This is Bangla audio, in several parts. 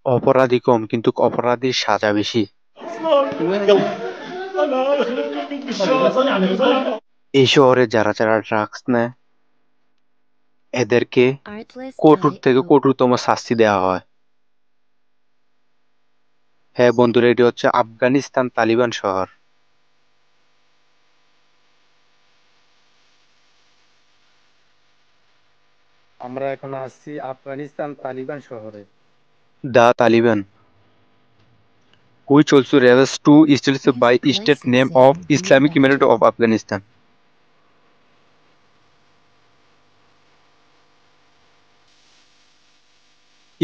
অপরাধী কম কিন্তু অপরাধীর সাজা বেশি। এই শহরে যারা যারা ড্রাগস নেয় এদেরকে কঠোর থেকে Artlist.io কঠোরতম শাস্তি দেওয়া হয়। হ্যাঁ বন্ধুরা, এটি হচ্ছে আফগানিস্তান তালিবান শহর। আমরা এখন আছি আফগানিস্তান তালিবান শহরে। The Taliban, which also refers to Islam by Music state name of licensing Islamic Emirate of reimagined. Afghanistan,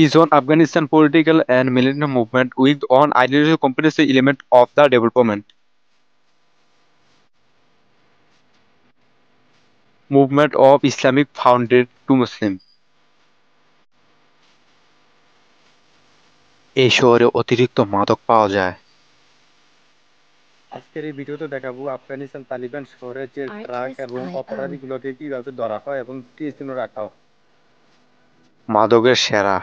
is an Afghanistan political and military movement with an ideological comprehensive element of the development movement of Islamic founded to Muslim. এই শহরে অতিরিক্ত মাদক পাওয়া যায়। আজকের এই ভিডিওতে দেখাবো আফগানিস্তান তালিবান শহরের যে ট্রাক এবং Artlist.io অপরাধীগুলোকে কিভাবে ধরা হয় এবং কি জন্য রাখা হয়। মাদকের সেরা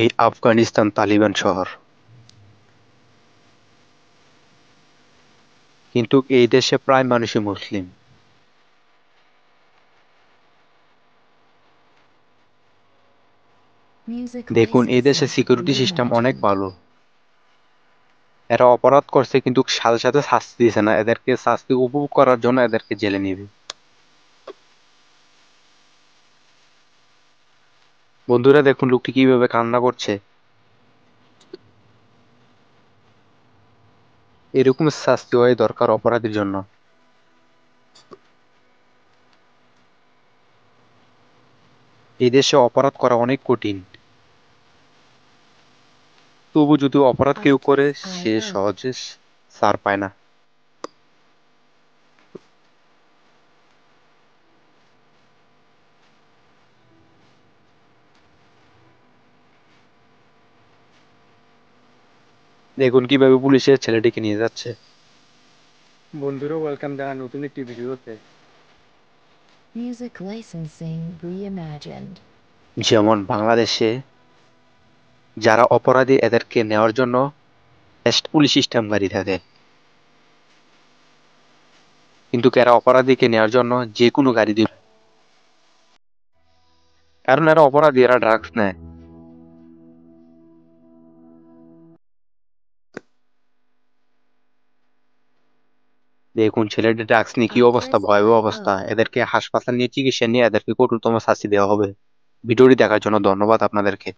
এই আফগানিস্তান তালিবান শহর, কিন্তু এই দেশে প্রায় মানুষই মুসলিম। Music দেখুন এই দেশে licensing সিকিউরিটি সিস্টেম অনেক reimagined. ভালো। এরা অপরাধ করছে কিন্তু সাথে সাথে শাস্তি দিছে না, এদেরকে শাস্তি উপভোগ করার জন্য এদেরকে জেলে নিবে। বন্ধুরা দেখুন লোকটি কিভাবে কান্না করছে। এরকম শাস্তি হয় দরকার অপরাধীর জন্য। এই দেশে অপরাধ করা অনেক কঠিন, তবু যদি অপরাধ কেউ করে সে Artlist.io সহজে ছাড় পায় না। দেখুন কিভাবে পুলিশের ছেলেটিকে নিয়ে যাচ্ছে। বন্ধুরা ওয়েলকাম জানাই নতুন একটি ভিডিওতে। Music licensing reimagined. যেমন বাংলাদেশে যারা অপরাধী এদেরকে নেওয়ার জন্য পুলিশ সিস্টেম গাড়ি থাকে, কিন্তু এরা অপরাধীকে নেওয়ার জন্য যে কোনো গাড়ি দিবে, কারণ এরা অপরাধী, এরা ড্রাগস নেয়। দেখুন ছেলেটি ড্রাগস নিয়ে কি অবস্থা, ভয়াবহ অবস্থা। Artlist.io এদেরকে হাসপাতাল নিয়ে চিকিৎসা নিয়ে এদেরকে কঠোরতম শাস্তি দেওয়া হবে। ভিডিওটি দেখার জন্য ধন্যবাদ আপনাদেরকে।